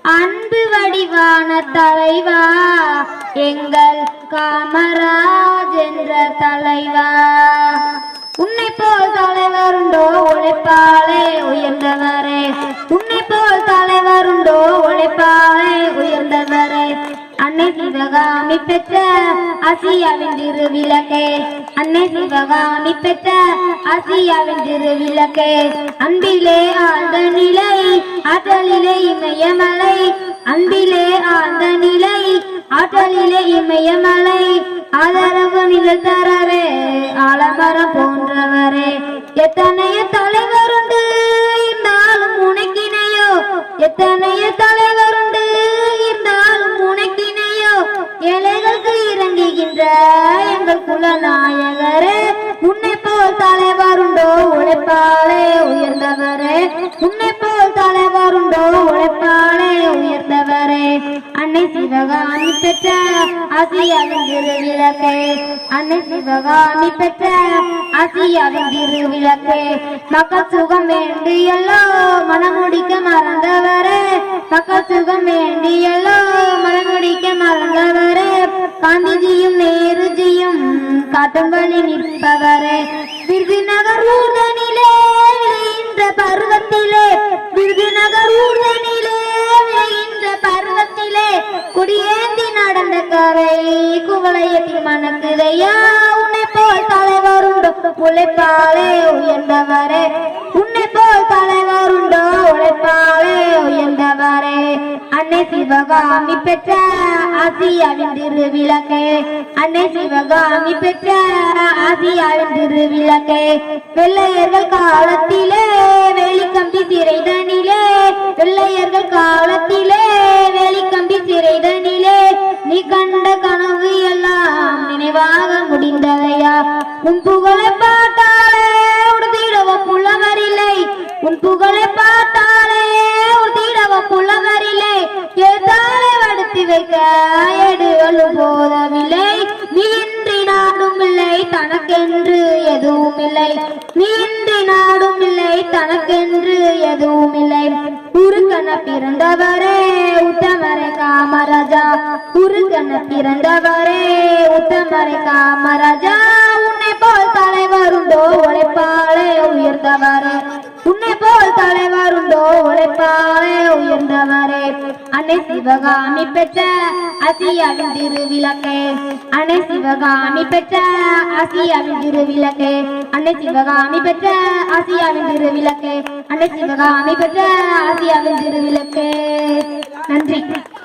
அன்பு வடிவான தலைவா எங்கள் காமராஜ் என்ற தலைவா. உன்னை போல் தலைவருண்டோ உழைப்பாலே உயர்ந்தவரே, உன்னை போல் தலைவருண்டோ உழைப்பாலே உயர்ந்தவரே. அன்னை சிவகாமி பெற்ற ஆசியாவின் திருவிளக்கே, அன்னை சிவகாமி பெற்ற ஆசியாவின் திருவிளக்கே. அன்பிலே ஆழ்ந்த நிலை ஆற்றலிலே இமயமலை, அன்பிலே ஆழ்ந்த நிலை ஆற்றலிலே இமயமலை. ஆதரவு நிழல் தரவே ஆலமரம் போன்றவரே. எத்தனைய தலைவருண்டு இருந்தாலும் உனக்கினையோ, எத்தனைய தலைவருண்டு இருந்தாலும் உனக்கினையோ. ஏழைகளுக்கு இறங்குகின்ற எங்கள் குலநாயகரே, உன்னை போல் தலைவருண்டோ உழைப்பாலே உயர்ந்தவரே, உன்னை போல் தலைவருண்டோ உழைப்பாலே உயர்ந்தவரே. அன்னை சிவகாமி பெற்ற ஆசியாவின் திருவிளக்கே, அன்னை சிவகாமி பெற்ற ஆசியாவின் திருவிளக்கே. மக்கள் சுகம் வேண்டியல்லோ மனமுடிக்க மறந்தவரே, மக்கள் சுகம் வேண்டியல்லோ மனமுடிக்க மறந்தவரே. காந்திஜியும் நேருஜியும் காட்டும் வழி நிற்பவரே. விருதுநகர் ஊர்தனிலே விளைகின்ற பருவத்திலே, விருதுநகர் ஊர்தனிலே விளைகின்ற பருவத்திலே குடியேந்தி நடந்த கரை குவளையத்தில் மணக்குதையா. உன்னை போல் தலைவருண்டோ உழைப்பாலே உயர்ந்தவரே, உன்னை போல் தலைவருண்டோ உழைப்பாலே உயர்ந்தவரே. அன்னை சிவகாமி பெற்ற ஆசியாவின் திருவிளக்கே, அன்னை சிவகாமி பெற்ற ஆசியாவின் திருவிளக்கே. வெள்ளையர்கள் காலத்திலே வேலிக்கம்பி சிறைதனிலே, வெள்ளையர்கள் காலத்திலே வேலிக்கம்பி சிறைதனிலே. நீ கண்ட கனவு எல்லாம் நினைவாக முடிந்ததையா. உன் புகழை பார்த்தாலே உடுத்திடவ புலவரில்லை, உன் புகழை பார்த்தாலே உடுத்திடவ புலவரில்லை. ஏதாலே வடுத்தி வைக்க ஏடுகளும் போதவில்லை. நீ இன்றி நாடும் இல்லை தனக்கென்று எதுவும் இல்லை, நீ இன்றி நாடும் இல்லை தனக்கென்று எதுவும் இல்லை. உருக்கன பிறந்தவரே உத்தமரை காமராஜா, உருக்கன பிறந்தவரே உத்தமரை காமராஜா. உன்னை போல் தலைவருண்டோ உழைப்பாலே உயர்ந்தவரே, உன்னை போல் தலைவருண்டோ உழைப்பாலே உயர்ந்தவரே. அன்னை சிவகாமி பெற்ற ஆசியாவின் திருவிளக்கே, அன்னை சிவகாமி பெற்ற ஆசியாவின் திருவிளக்கே, அன்னை சிவகாமி பெற்ற ஆசியாவின் திருவிளக்கே, அன்னை சிவகாமி பெற்ற ஆசியாவின் திருவிளக்கே. நன்றி.